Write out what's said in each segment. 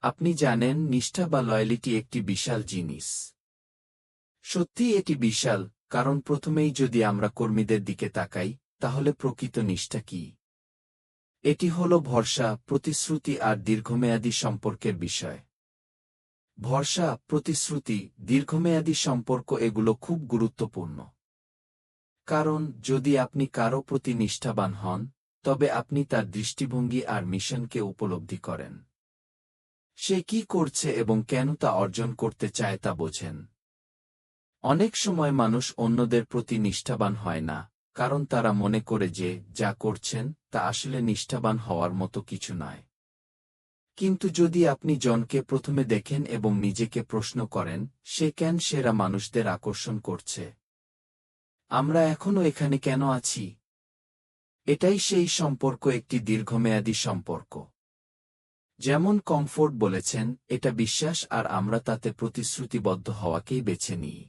আপনি জানেন, নিষ্ঠা বা লয়ালিটি একটি বিশাল জিনিস। সত্যিই এটি বিশাল, কারণ প্রথমেই যদি আমরা কর্মীদের দিকে তাকাই, তাহলে প্রকৃত নিষ্ঠা কি? এটি হল ভরসা, প্রতিশ্রুতি আর দীর্ঘমেয়াদী সম্পর্কের বিষয়। ভরসা, প্রতিশ্রুতি, দীর্ঘমেয়াদী সম্পর্ক এগুলো খুব গুরুত্বপূর্ণ। কারণ যদি আপনি কারও প্রতি নিষ্ঠাবান হন, তবে আপনি তার দৃষ্টিভঙ্গি আর মিশনকে উপলব্ধি করেন। সে কি করছে এবং কেন তা অর্জন করতে চায় তা বোঝেন। অনেক সময় মানুষ অন্যদের প্রতি নিষ্ঠাবান হয় না, কারণ তারা মনে করে যে যা করছেন তা আসলে নিষ্ঠাবান হওয়ার মতো কিছু নয়। কিন্তু যদি আপনি জনকে প্রথমে দেখেন এবং নিজেকে প্রশ্ন করেন, সে কেন সেরা মানুষদের আকর্ষণ করছে? আমরা এখনও এখানে কেন আছি? এটাই সেই সম্পর্ক, একটি দীর্ঘমেয়াদী সম্পর্ক। যেমন কমফোর্ট বলেছেন, এটা বিশ্বাস আর আমরা তাতে প্রতিশ্রুতিবদ্ধ হওয়াকেই বেছে নিই।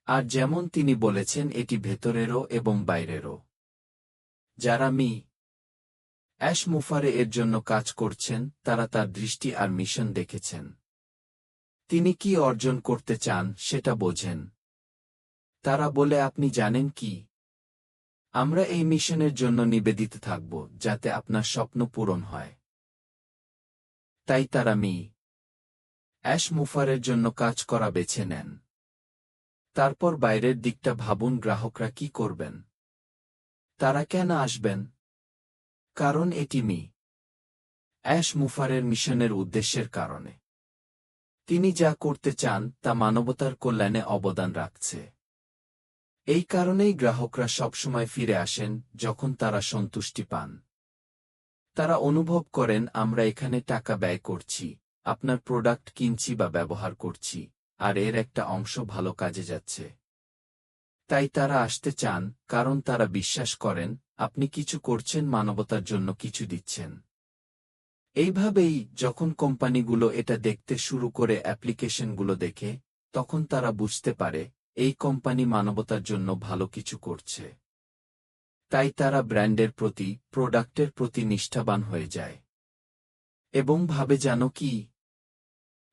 আর যেমন তিনি বলেছেন, এটি ভেতরেরও এবং বাইরেরও। যারা অ্যাশ মুফারে এর জন্য কাজ করছেন, তারা তার দৃষ্টি আর মিশন দেখেছেন। তিনি কি অর্জন করতে চান সেটা বোঝেন। তারা বলে, আপনি জানেন কি? আমরা এই মিশনের জন্য নিবেদিত থাকব, যাতে আপনার স্বপ্ন পূরণ হয়। তাই তারা অ্যাশ মুফারের জন্য কাজ করা বেছে নেন। তারপর বাইরের দিকটা ভাবুন, গ্রাহকরা কি করবেন? তারা কেন আসবেন? কারণ এটি অ্যাশ মুফারের মিশনের উদ্দেশ্যের কারণে। তিনি যা করতে চান তা মানবতার কল্যাণে অবদান রাখছে। এই কারণেই গ্রাহকরা সবসময় ফিরে আসেন যখন তারা সন্তুষ্টি পান। তারা অনুভব করেন, আমরা এখানে টাকা ব্যয় করছি, আপনার প্রোডাক্ট কিনছি বা ব্যবহার করছি, আর এর একটা অংশ ভালো কাজে যাচ্ছে। তাই তারা আসতে চান, কারণ তারা বিশ্বাস করেন আপনি কিছু করছেন, মানবতার জন্য কিছু দিচ্ছেন। এইভাবেই যখন কোম্পানিগুলো এটা দেখতে শুরু করে, অ্যাপ্লিকেশনগুলো দেখে, তখন তারা বুঝতে পারে এই কোম্পানি মানবতার জন্য ভালো কিছু করছে। তাই তারা ব্র্যান্ডের প্রতি, প্রোডাক্টের প্রতি নিষ্ঠাবান হয়ে যায় এবং ভাবে, জানো কি?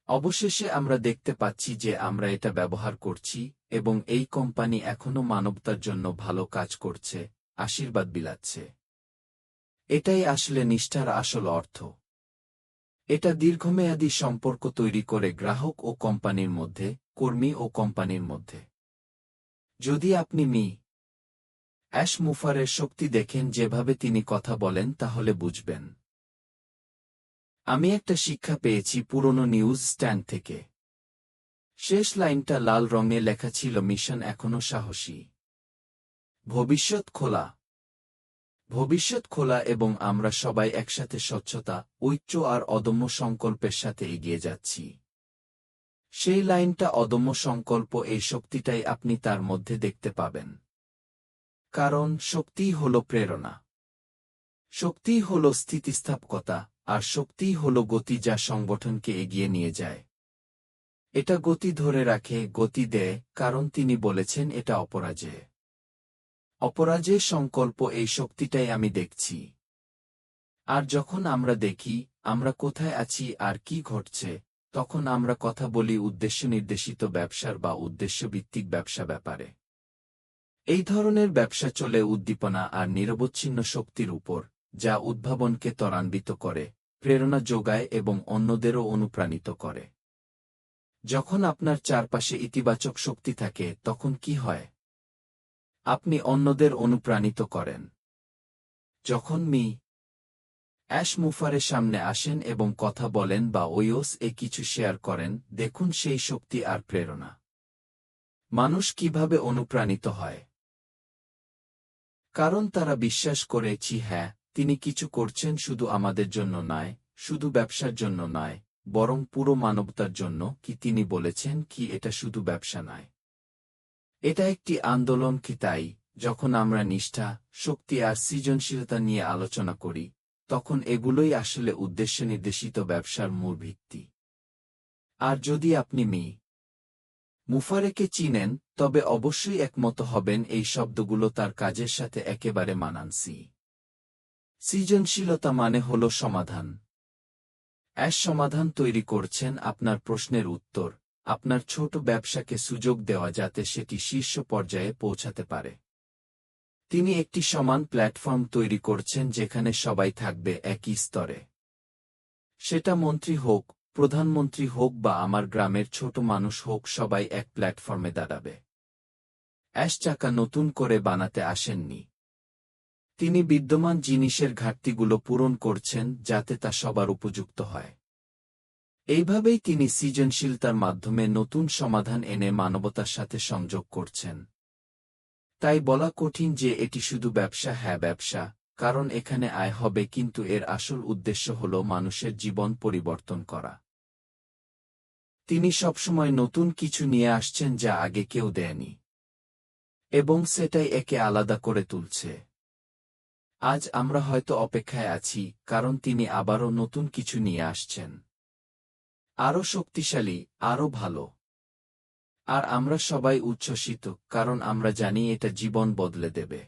অবশেষে আমরা দেখতে পাচ্ছি যে আমরা এটা ব্যবহার করছি এবং এই কোম্পানি এখনো মানবতার জন্য ভালো কাজ করছে, আশীর্বাদ বিলাচ্ছে। এটাই আসলে নিষ্ঠার আসল অর্থ। এটা দীর্ঘমেয়াদী সম্পর্ক তৈরি করে গ্রাহক ও কোম্পানির মধ্যে, কর্মী ও কোম্পানির মধ্যে। যদি আপনি অ্যাশ মুফারের শক্তি দেখেন, যেভাবে তিনি কথা বলেন, তাহলে বুঝবেন। আমি একটা শিক্ষা পেয়েছি পুরনো নিউজ স্ট্যান্ড থেকে। শেষ লাইনটা লাল রঙে লেখা ছিল, মিশন এখনো সাহসী। ভবিষ্যৎ খোলা। ভবিষ্যৎ খোলা এবং আমরা সবাই একসাথে স্বচ্ছতা, ঐক্য আর অদম্য সংকল্পের সাথে এগিয়ে যাচ্ছি। সেই লাইনটা অদম্য সংকল্প, এই শক্তিটাই আপনি তার মধ্যে দেখতে পাবেন। কারণ শক্তিই হল প্রেরণা, শক্তিই হল স্থিতিস্থাপকতা, আর শক্তিই হল গতি, যা সংগঠনকে এগিয়ে নিয়ে যায়। এটা গতি ধরে রাখে, গতি দেয়, কারণ তিনি বলেছেন এটা অপরাজেয়। অপরাজেয় সংকল্প, এই শক্তিটাই আমি দেখছি। আর যখন আমরা দেখি আমরা কোথায় আছি আর কি ঘটছে, তখন আমরা কথা বলি উদ্দেশ্য নির্দেশিত ব্যবসার বা উদ্দেশ্যভিত্তিক ব্যবসা ব্যাপারে। এই ধরনের ব্যবসা চলে উদ্দীপনা আর নিরবচ্ছিন্ন শক্তির উপর, যা উদ্ভাবনকে ত্বরান্বিত করে, প্রেরণা যোগায় এবং অন্যদেরও অনুপ্রাণিত করে। যখন আপনার চারপাশে ইতিবাচক শক্তি থাকে, তখন কি হয়? আপনি অন্যদের অনুপ্রাণিত করেন। যখন অ্যাশ মুফারের সামনে আসেন এবং কথা বলেন বা কিছু শেয়ার করেন, দেখুন সেই শক্তি আর প্রেরণা। মানুষ কিভাবে অনুপ্রাণিত হয়? কারণ তারা বিশ্বাস করেছি, হ্যাঁ, তিনি কিছু করছেন শুধু আমাদের জন্য নয়, শুধু ব্যবসার জন্য নয়, বরং পুরো মানবতার জন্য। কি তিনি বলেছেন কি এটা শুধু ব্যবসা নয়, এটা একটি আন্দোলন। কি তাই যখন আমরা নিষ্ঠা, শক্তি আর সৃজনশীলতা নিয়ে আলোচনা করি, তখন এগুলোই আসলে উদ্দেশ্য নির্দেশিত ব্যবসার মূল ভিত্তি। আর যদি আপনি মুফারেকে চিনেন, তবে অবশ্যই একমত হবেন এই শব্দগুলো তার কাজের সাথে একেবারে মানানসই। সৃজনশীলতা মানে হল সমাধান। অ্যাশ সমাধান তৈরি করছেন আপনার প্রশ্নের উত্তর, আপনার ছোট ব্যবসাকে সুযোগ দেওয়া যাতে সেটি শীর্ষ পর্যায়ে পৌঁছাতে পারে। তিনি একটি সমান প্ল্যাটফর্ম তৈরি করছেন যেখানে সবাই থাকবে একই স্তরে। সেটা মন্ত্রী হোক, প্রধানমন্ত্রী হোক বা আমার গ্রামের ছোট মানুষ হোক, সবাই এক প্ল্যাটফর্মে দাঁড়াবে। অ্যাশ চাকা নতুন করে বানাতে আসেননি। তিনি বিদ্যমান জিনিসের ঘাটতিগুলো পূরণ করছেন যাতে তা সবার উপযুক্ত হয়। এইভাবেই তিনি সৃজনশীলতার মাধ্যমে নতুন সমাধান এনে মানবতার সাথে সংযোগ করছেন। তাই বলা কঠিন যে এটি শুধু ব্যবসা। হ্যাঁ, ব্যবসা, কারণ এখানে আয় হবে, কিন্তু এর আসল উদ্দেশ্য হল মানুষের জীবন পরিবর্তন করা। তিনি সবসময় নতুন কিছু নিয়ে আসছেন যা আগে কেউ দেয়নি, এবং সেটাই একে আলাদা করে তুলছে। আজ আমরা হয়তো অপেক্ষায় আছি, কারণ তিনি আবারও নতুন কিছু নিয়ে আসছেন, আরও শক্তিশালী, আরও ভালো। আর আমরা সবাই উচ্ছ্বসিত, কারণ আমরা জানি এটা জীবন বদলে দেবে।